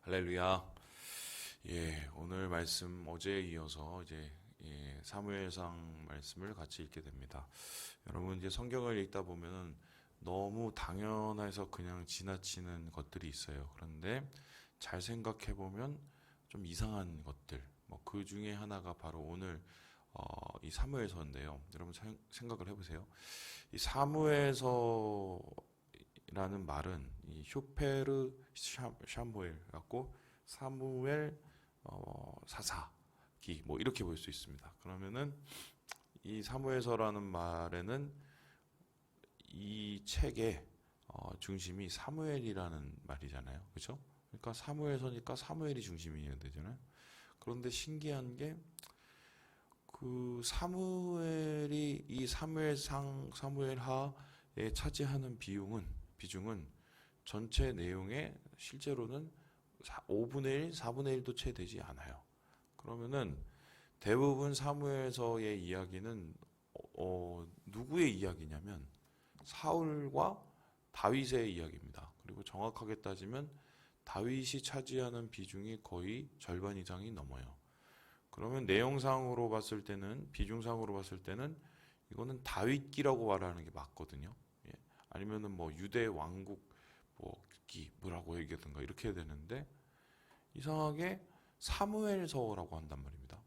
할렐루야. 오늘 말씀 어제에 이어서 이제 사무엘상 말씀을 같이 읽게 됩니다. 여러분 이제 성경을 읽다 보면은 너무 당연해서 그냥 지나치는 것들이 있어요. 그런데 잘 생각해 보면 좀 이상한 것들, 뭐 그 중에 하나가 바로 오늘 이 사무엘서인데요. 여러분 생각을 해보세요. 이 사무엘서 라는 말은 이 쇼페르 샤무엘 갖고 사무엘 사사기 뭐 이렇게 볼 수 있습니다. 그러면은 이 사무엘서라는 말에는 이 책의 중심이 사무엘이라는 말이잖아요. 그렇죠? 그러니까 사무엘서니까 사무엘이 중심이어야 되잖아요. 그런데 신기한 게 그 사무엘이 이 사무엘하에 차지하는 비중은 전체 내용의 실제로는 5분의 1, 4분의 1도 채 되지 않아요. 그러면은 대부분 사무엘서의 이야기는 누구의 이야기냐면 사울과 다윗의 이야기입니다. 그리고 정확하게 따지면 다윗이 차지하는 비중이 거의 절반 이상이 넘어요. 그러면 내용상으로 봤을 때는 비중상으로 봤을 때는 이거는 다윗기라고 말하는 게 맞거든요. 아니면은 뭐 유대 왕국 뭐기 뭐라고 얘기하든가 이렇게 해야 되는데 이상하게 사무엘서라고 한단 말입니다.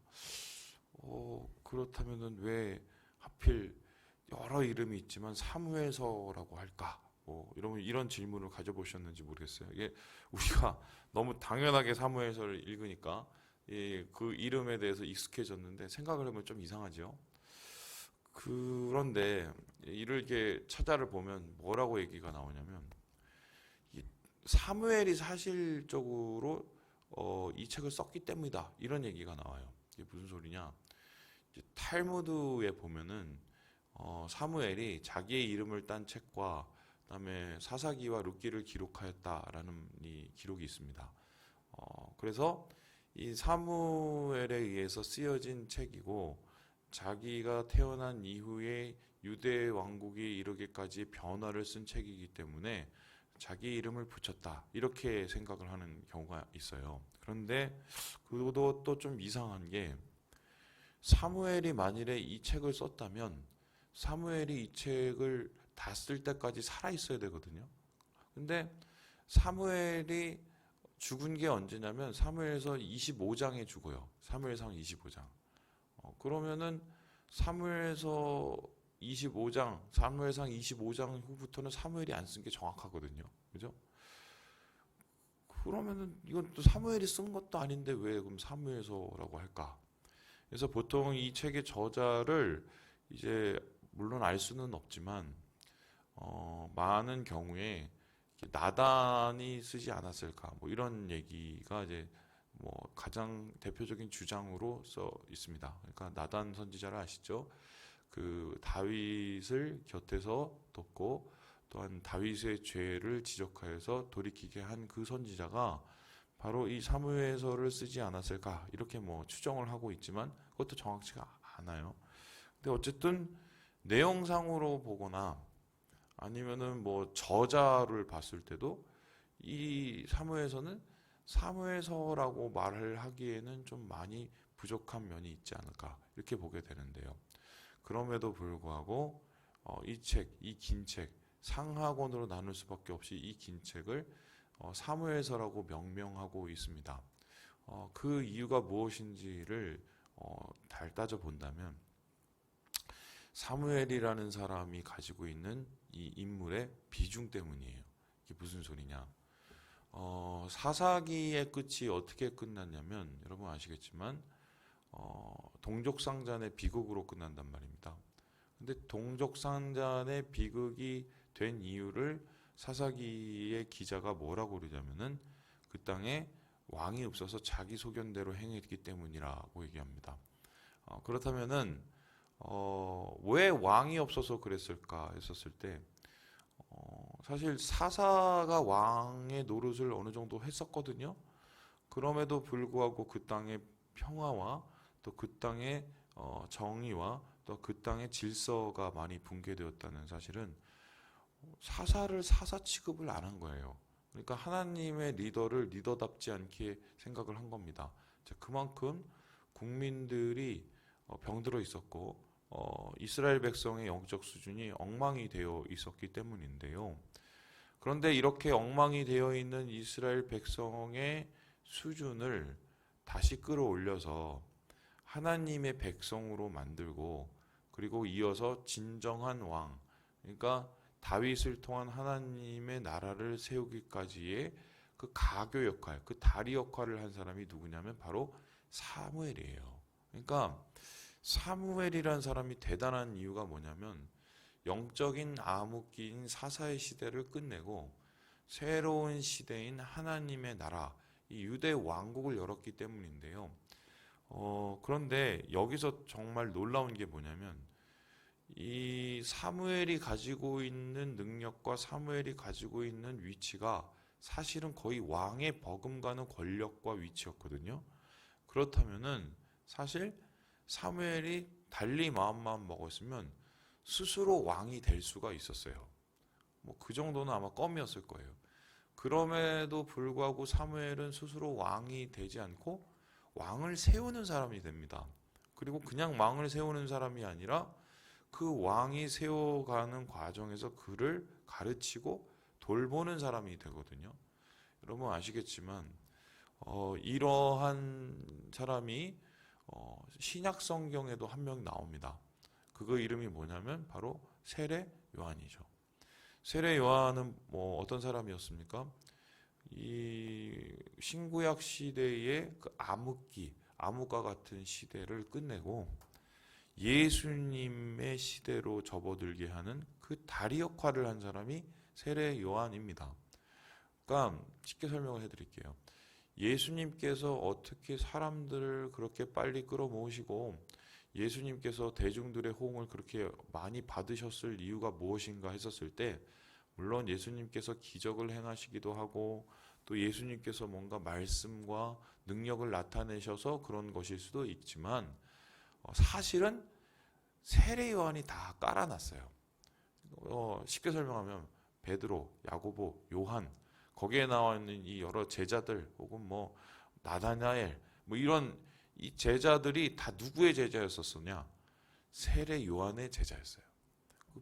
그렇다면은 왜 하필 여러 이름이 있지만 사무엘서라고 할까? 이런 질문을 가져보셨는지 모르겠어요. 이게 우리가 너무 당연하게 사무엘서를 읽으니까 그 이름에 대해서 익숙해졌는데 생각을 해보면 좀 이상하죠. 그런데 이렇게 찾아를 보면 뭐라고 얘기가 나오냐면 사무엘이 사실적으로 이 책을 썼기 때문이다 이런 얘기가 나와요. 이게 무슨 소리냐? 탈무드에 보면은 사무엘이 자기의 이름을 딴 책과 그다음에 사사기와 룻기를 기록하였다라는 이 기록이 있습니다. 그래서 이 사무엘에 의해서 쓰여진 책이고 자기가 태어난 이후에 유대 왕국이 이르기까지 변화를 쓴 책이기 때문에 자기 이름을 붙였다 이렇게 생각을 하는 경우가 있어요. 그런데 그것도 또 좀 이상한 게 사무엘이 만일에 이 책을 썼다면 사무엘이 이 책을 다 쓸 때까지 살아 있어야 되거든요. 근데 사무엘이 죽은 게 언제냐면 사무엘서 25장에 죽어요. 사무엘상 25장. 그러면은 사무엘상 25장 후부터는 사무엘이 안 쓴 게 정확하거든요. 그죠? 그러면은 이건 또 사무엘이 쓴 것도 아닌데 왜 그럼 사무엘서라고 할까? 그래서 보통 이 책의 저자를 이제 물론 알 수는 없지만 많은 경우에 나단이 쓰지 않았을까? 뭐 이런 얘기가 이제 뭐 가장 대표적인 주장으로 써 있습니다. 그러니까 나단 선지자를 아시죠? 그 다윗을 곁에서 돕고 또한 다윗의 죄를 지적하여서 돌이키게 한 그 선지자가 바로 이 사무엘서를 쓰지 않았을까 이렇게 뭐 추정을 하고 있지만 그것도 정확치가 않아요. 근데 어쨌든 내용상으로 보거나 아니면은 뭐 저자를 봤을 때도 이 사무엘서는 사무엘서라고 말을 하기에는 좀 많이 부족한 면이 있지 않을까 이렇게 보게 되는데요. 그럼에도 불구하고 이 긴 책, 상하권으로 나눌 수밖에 없이 이 긴 책을 사무엘서라고 명명하고 있습니다. 그 이유가 무엇인지를 잘 따져본다면 사무엘이라는 사람이 가지고 있는 이 인물의 비중 때문이에요. 이게 무슨 소리냐? 사사기의 끝이 어떻게 끝났냐면 여러분 아시겠지만 동족상잔의 비극으로 끝난단 말입니다. 근데 동족상잔의 비극이 된 이유를 사사기의 기자가 뭐라고 그러냐면은 그 땅에 왕이 없어서 자기 소견대로 행했기 때문이라고 얘기합니다. 그렇다면은 왜 왕이 없어서 그랬을까 했었을 때 사실 사사가 왕의 노릇을 어느 정도 했었거든요. 그럼에도 불구하고 그 땅의 평화와 또 그 땅의 정의와 또 그 땅의 질서가 많이 붕괴되었다는 사실은 사사를 사사 취급을 안 한 거예요. 그러니까 하나님의 리더를 리더답지 않게 생각을 한 겁니다. 자, 그만큼 국민들이 병들어 있었고 이스라엘 백성의 영적 수준이 엉망이 되어 있었기 때문인데요. 그런데 이렇게 엉망이 되어 있는 이스라엘 백성의 수준을 다시 끌어올려서 하나님의 백성으로 만들고, 그리고 이어서 진정한 왕, 그러니까 다윗을 통한 하나님의 나라를 세우기까지의 그 가교 역할, 그 다리 역할을 한 사람이 누구냐면 바로 사무엘이에요. 그러니까 사무엘이란 사람이 대단한 이유가 뭐냐면 영적인 암흑기인 사사의 시대를 끝내고 새로운 시대인 하나님의 나라, 이 유대 왕국을 열었기 때문인데요. 그런데 여기서 정말 놀라운 게 뭐냐면 이 사무엘이 가지고 있는 능력과 사무엘이 가지고 있는 위치가 사실은 거의 왕의 버금가는 권력과 위치였거든요. 그렇다면은 사실 사무엘이 달리 마음만 먹었으면 스스로 왕이 될 수가 있었어요. 뭐 그 정도는 아마 껌이었을 거예요. 그럼에도 불구하고 사무엘은 스스로 왕이 되지 않고 왕을 세우는 사람이 됩니다. 그리고 그냥 왕을 세우는 사람이 아니라 그 왕이 세워가는 과정에서 그를 가르치고 돌보는 사람이 되거든요. 여러분 아시겠지만 이러한 사람이 신약 성경에도 한 명 나옵니다. 그거 이름이 뭐냐면 바로 세례 요한이죠. 세례 요한은 뭐 어떤 사람이었습니까? 이 신구약 시대의 그 암흑과 같은 시대를 끝내고 예수님의 시대로 접어들게 하는 그 다리 역할을 한 사람이 세례 요한입니다. 그러니까 쉽게 설명을 해드릴게요. 예수님께서 어떻게 사람들을 그렇게 빨리 끌어모으시고 예수님께서 대중들의 호응을 그렇게 많이 받으셨을 이유가 무엇인가 했었을 때, 물론 예수님께서 기적을 행하시기도 하고 또 예수님께서 뭔가 말씀과 능력을 나타내셔서 그런 것일 수도 있지만 사실은 세례 요한이 다 깔아놨어요. 쉽게 설명하면 베드로, 야고보, 요한, 거기에 나와 있는 이 여러 제자들 혹은 뭐 나다나엘 뭐 이런 이 제자들이 다 누구의 제자였었느냐? 세례 요한의 제자였어요.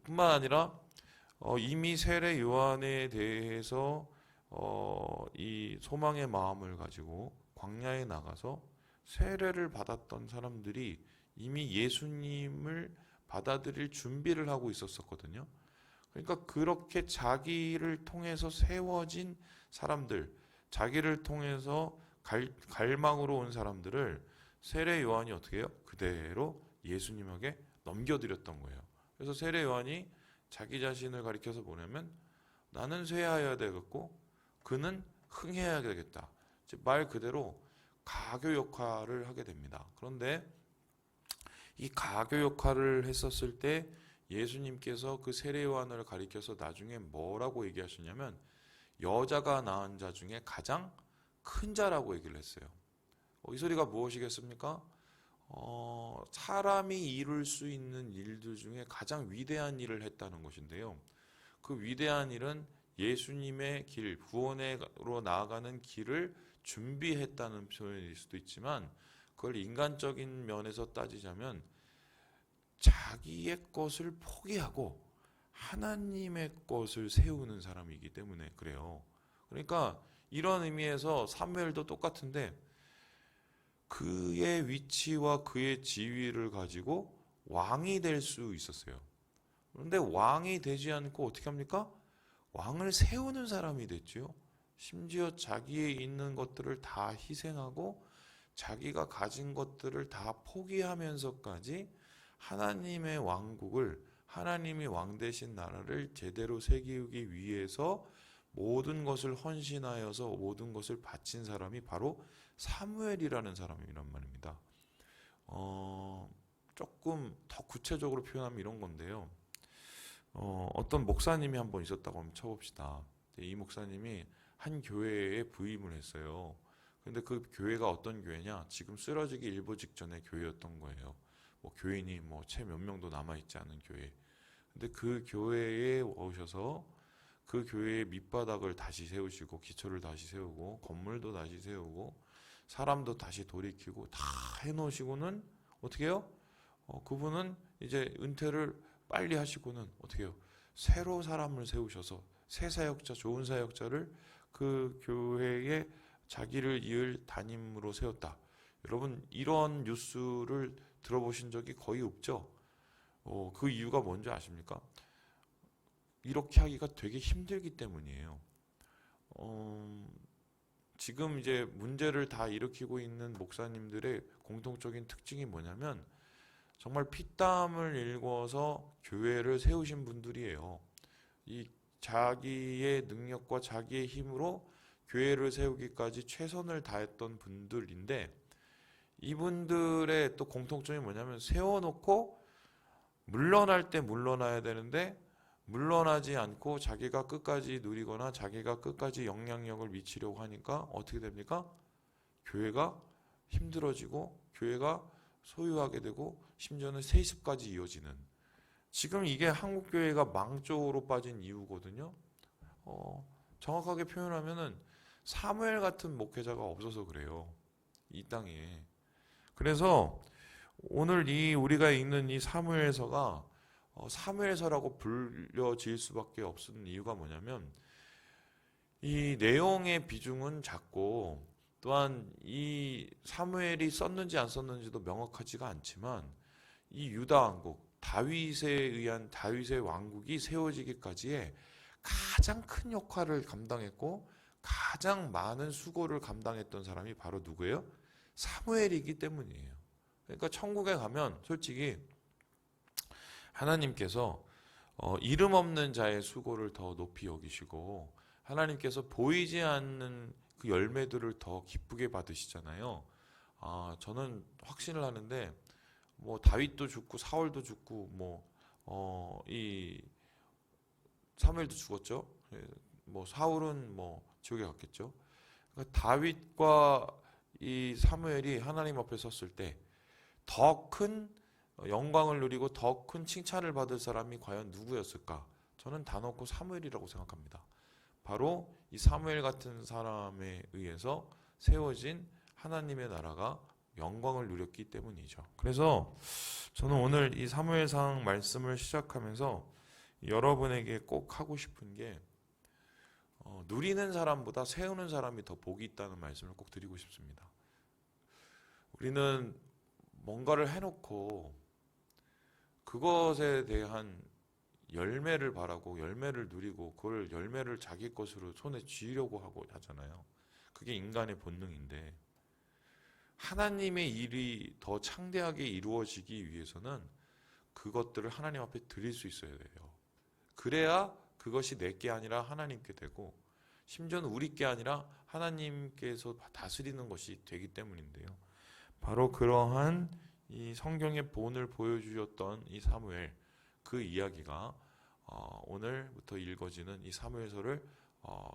뿐만 아니라 이미 세례 요한에 대해서 이 소망의 마음을 가지고 광야에 나가서 세례를 받았던 사람들이 이미 예수님을 받아들일 준비를 하고 있었거든요. 그러니까 그렇게 자기를 통해서 세워진 사람들, 자기를 통해서 갈망으로 온 사람들을 세례 요한이 어떻게 해요? 그대로 예수님에게 넘겨드렸던 거예요. 그래서 세례 요한이 자기 자신을 가리켜서 뭐냐면 나는 쇠하여야 되겠고 그는 흥해야 되겠다. 즉 말 그대로 가교 역할을 하게 됩니다. 그런데 이 가교 역할을 했었을 때 예수님께서 그 세례 요한을 가리켜서 나중에 뭐라고 얘기하셨냐면 여자가 낳은 자 중에 가장 큰 자라고 얘기를 했어요. 이 소리가 무엇이겠습니까? 사람이 이룰 수 있는 일들 중에 가장 위대한 일을 했다는 것인데요. 그 위대한 일은 예수님의 길, 구원으로 나아가는 길을 준비했다는 표현일 수도 있지만 그걸 인간적인 면에서 따지자면 자기의 것을 포기하고 하나님의 것을 세우는 사람이기 때문에 그래요. 그러니까 이런 의미에서 사무엘도 똑같은데 그의 위치와 그의 지위를 가지고 왕이 될 수 있었어요. 그런데 왕이 되지 않고 어떻게 합니까? 왕을 세우는 사람이 됐지요. 심지어 자기의 있는 것들을 다 희생하고 자기가 가진 것들을 다 포기하면서까지 하나님의 왕국을, 하나님이 왕 되신 나라를 제대로 세우기 위해서 모든 것을 헌신하여서 모든 것을 바친 사람이 바로 사무엘이라는 사람이란 말입니다. 조금 더 구체적으로 표현하면 이런 건데요. 어떤 목사님이 한 번 있었다고 한번 쳐봅시다. 이 목사님이 한 교회에 부임을 했어요. 근데 그 교회가 어떤 교회냐? 지금 쓰러지기 일보 직전의 교회였던 거예요. 뭐 교인이 뭐 채 몇 명도 남아있지 않은 교회. 근데 그 교회에 오셔서 그 교회의 밑바닥을 다시 세우시고 기초를 다시 세우고 건물도 다시 세우고 사람도 다시 돌이키고 다 해놓으시고는 어떻게 해요? 그분은 이제 은퇴를 빨리 하시고는 어떻게 해요? 새로 사람을 세우셔서 새 사역자, 좋은 사역자를 그 교회에 자기를 이을 담임으로 세웠다. 여러분 이런 뉴스를 들어보신 적이 거의 없죠? 그 이유가 뭔지 아십니까? 이렇게 하기가 되게 힘들기 때문이에요. 지금 이제 문제를 다 일으키고 있는 목사님들의 공통적인 특징이 뭐냐면 정말 피땀을 일궈서 교회를 세우신 분들이에요. 이 자기의 능력과 자기의 힘으로 교회를 세우기까지 최선을 다했던 분들인데 이분들의 또 공통점이 뭐냐면 세워놓고 물러날 때 물러나야 되는데 물러나지 않고 자기가 끝까지 누리거나 자기가 끝까지 영향력을 미치려고 하니까 어떻게 됩니까? 교회가 힘들어지고 교회가 소유하게 되고 심지어는 세습까지 이어지는 지금 이게 한국교회가 망조로 빠진 이유거든요. 정확하게 표현하면은 사무엘 같은 목회자가 없어서 그래요. 이 땅에. 그래서 오늘 우리가 읽는 이 사무엘서가 사무엘서라고 불려질 수밖에 없는 이유가 뭐냐면 이 내용의 비중은 작고 또한 이 사무엘이 썼는지 안 썼는지도 명확하지가 않지만 이 유다 왕국 다윗에 의한 다윗의 왕국이 세워지기까지의 가장 큰 역할을 감당했고 가장 많은 수고를 감당했던 사람이 바로 누구예요? 사무엘이기 때문이에요. 그러니까 천국에 가면 솔직히 하나님께서 이름 없는 자의 수고를 더 높이 여기시고 하나님께서 보이지 않는 그 열매들을 더 기쁘게 받으시잖아요. 저는 확신을 하는데 뭐 다윗도 죽고 사울도 죽고 이 사무엘도 죽었죠. 뭐 사울은 뭐 지옥에 갔겠죠. 그러니까 다윗과 이 사무엘이 하나님 앞에 섰을 때 더 큰 영광을 누리고 더 큰 칭찬을 받을 사람이 과연 누구였을까? 저는 단언코 사무엘이라고 생각합니다. 바로 이 사무엘 같은 사람에 의해서 세워진 하나님의 나라가 영광을 누렸기 때문이죠. 그래서 저는 오늘 이 사무엘상 말씀을 시작하면서 여러분에게 꼭 하고 싶은 게 누리는 사람보다 세우는 사람이 더 복이 있다는 말씀을 꼭 드리고 싶습니다. 우리는 뭔가를 해놓고 그것에 대한 열매를 바라고 열매를 누리고 그걸 열매를 자기 것으로 손에 쥐려고 하고 하잖아요. 그게 인간의 본능인데 하나님의 일이 더 창대하게 이루어지기 위해서는 그것들을 하나님 앞에 드릴 수 있어야 돼요. 그래야 그것이 내게 아니라 하나님께 되고 심지어는 우리께 아니라 하나님께서 다스리는 것이 되기 때문인데요. 바로 그러한 이 성경의 본을 보여주셨던 이 사무엘 그 이야기가 오늘부터 읽어지는 이 사무엘서를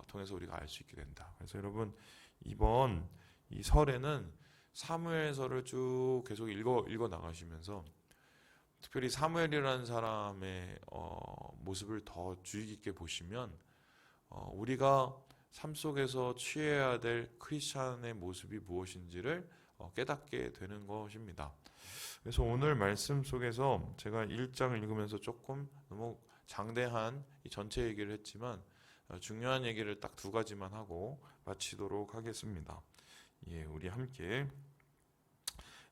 통해서 우리가 알 수 있게 된다. 그래서 여러분 이번 이 설에는 사무엘서를 쭉 계속 읽어 나가시면서 특별히 사무엘이라는 사람의 모습을 더 주의 깊게 보시면 우리가 삶 속에서 취해야 될 크리스찬의 모습이 무엇인지를 깨닫게 되는 것입니다. 그래서 오늘 말씀 속에서 제가 1장을 읽으면서 조금 너무 장대한 이 전체 얘기를 했지만 중요한 얘기를 딱 두 가지만 하고 마치도록 하겠습니다. 우리 함께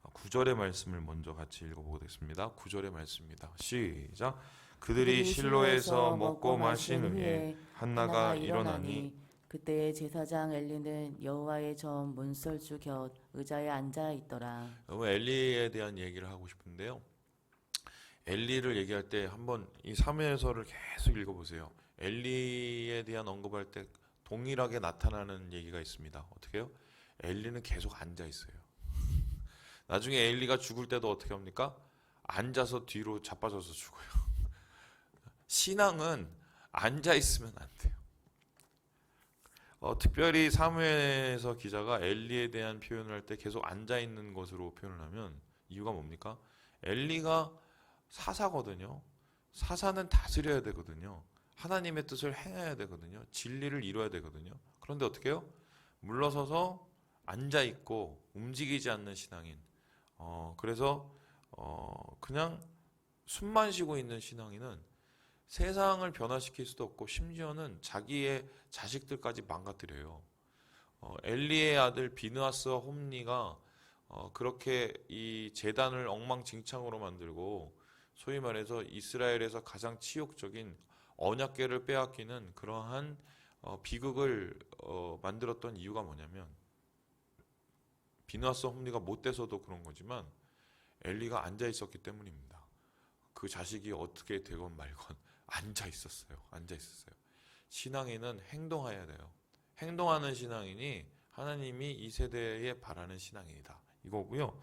9절의 말씀을 먼저 같이 읽어보겠습니다. 9절의 말씀입니다. 시작. 그들이 실로에서 먹고 마신 후에 한나가 일어나니 그때 제사장 엘리는 여호와의 전 문설주 곁 의자에 앉아 있더라. 엘리에 대한 얘기를 하고 싶은데요. 엘리를 얘기할 때 한번 이 사무엘서를 계속 읽어보세요. 엘리에 대한 언급할 때 동일하게 나타나는 얘기가 있습니다. 어떻게 해요? 엘리는 계속 앉아 있어요. 나중에 엘리가 죽을 때도 어떻게 합니까? 앉아서 뒤로 자빠져서 죽어요. 신앙은 앉아 있으면 안 돼요. 특별히 사무엘서 기자가 엘리에 대한 표현을 할 때 계속 앉아 있는 것으로 표현을 하면 이유가 뭡니까? 엘리가 사사거든요. 사사는 다스려야 되거든요. 하나님의 뜻을 행해야 되거든요. 진리를 이루어야 되거든요. 그런데 어떻게 해요? 물러서서 앉아 있고 움직이지 않는 신앙인. 그래서 그냥 숨만 쉬고 있는 신앙인은 세상을 변화시킬 수도 없고 심지어는 자기의 자식들까지 망가뜨려요. 엘리의 아들 비느하스와 홈니가 그렇게 이 제단을 엉망진창으로 만들고 소위 말해서 이스라엘에서 가장 치욕적인 언약궤를 빼앗기는 그러한 비극을 만들었던 이유가 뭐냐면 비느하스 홈리가 못돼서도 그런 거지만 엘리가 앉아 있었기 때문입니다. 그 자식이 어떻게 되건 말건 앉아 있었어요. 앉아 있었어요. 신앙인은 행동해야 돼요. 행동하는 신앙인이 하나님이 이 세대에 바라는 신앙인이다. 이거고요.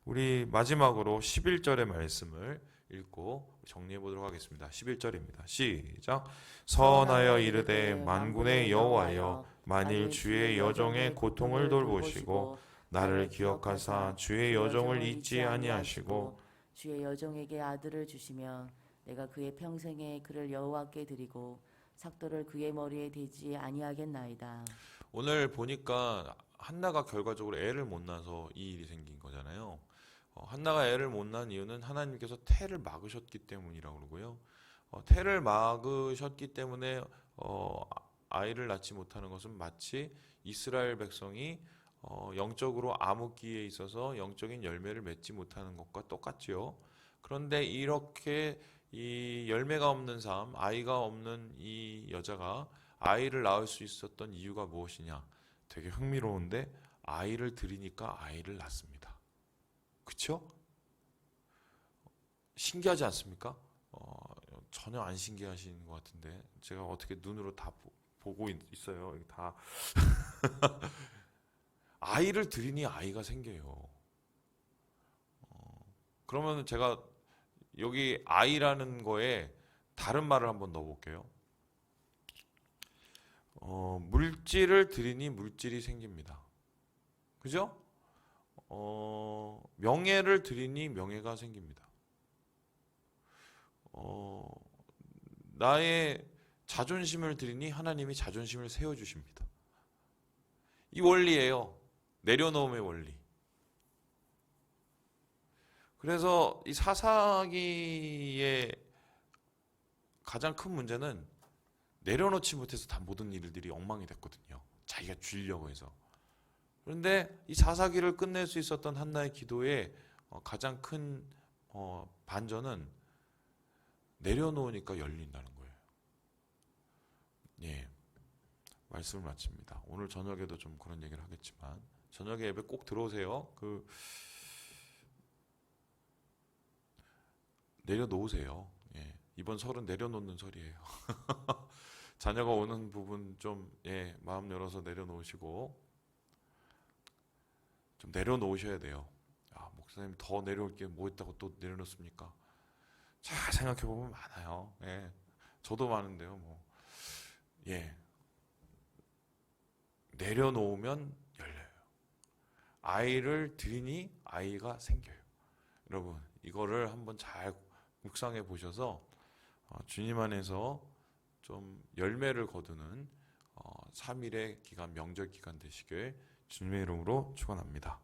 우리 마지막으로 11절의 말씀을 읽고 정리해 보도록 하겠습니다. 11절입니다. 시작. 선하여 이르되 만군의 여호와여 만일 주의 여종의 고통을 돌보시고 나를 기억하사 주의 여종을 잊지 아니하시고 주의 여종에게 아들을 주시면 내가 그의 평생에 그를 여호와께 드리고 삭도를 그의 머리에 대지 아니하겠나이다. 오늘 보니까 한나가 결과적으로 애를 못 낳아서 이 일이 생긴 거잖아요. 한나가 애를 못 낳은 이유는 하나님께서 태를 막으셨기 때문이라고 그러고요. 태를 막으셨기 때문에 아이를 낳지 못하는 것은 마치 이스라엘 백성이 영적으로 암흑기에 있어서 영적인 열매를 맺지 못하는 것과 똑같지요. 그런데 이렇게 이 열매가 없는 삶, 아이가 없는 이 여자가 아이를 낳을 수 있었던 이유가 무엇이냐? 되게 흥미로운데 아이를 들이니까 아이를 낳습니다. 그렇죠? 신기하지 않습니까? 전혀 안 신기하신 것 같은데 제가 어떻게 눈으로 다 보고 있어요. 다 아이를 들이니 아이가 생겨요. 그러면 제가 여기 아이라는 거에 다른 말을 한번 넣어볼게요. 물질을 들이니 물질이 생깁니다. 그죠? 명예를 들이니 명예가 생깁니다. 나의 자존심을 들이니 하나님이 자존심을 세워주십니다. 이 원리예요. 내려놓음의 원리. 그래서 이 사사기의 가장 큰 문제는 내려놓지 못해서 다 모든 일들이 엉망이 됐거든요. 자기가 주려고 해서. 그런데 이 사사기를 끝낼 수 있었던 한나의 기도의 가장 큰 반전은 내려놓으니까 열린다는 거예요. 예, 말씀을 마칩니다. 오늘 저녁에도 좀 그런 얘기를 하겠지만 저녁에 예배 꼭 들어오세요. 내려놓으세요. 예, 이번 설은 내려놓는 설이에요. 자녀가 오는 부분 좀 마음 열어서 내려놓으시고 좀 내려놓으셔야 돼요. 목사님 더 내려올 게 뭐 있다고 또 내려놓습니까? 잘 생각해 보면 많아요. 예, 저도 많은데요. 내려놓으면 열려요. 아이를 들이니 아이가 생겨요. 여러분 이거를 한번 잘 묵상해 보셔서 주님 안에서 좀 열매를 거두는 3일의 기간, 명절 기간 되시길 주님의 이름으로 축원합니다.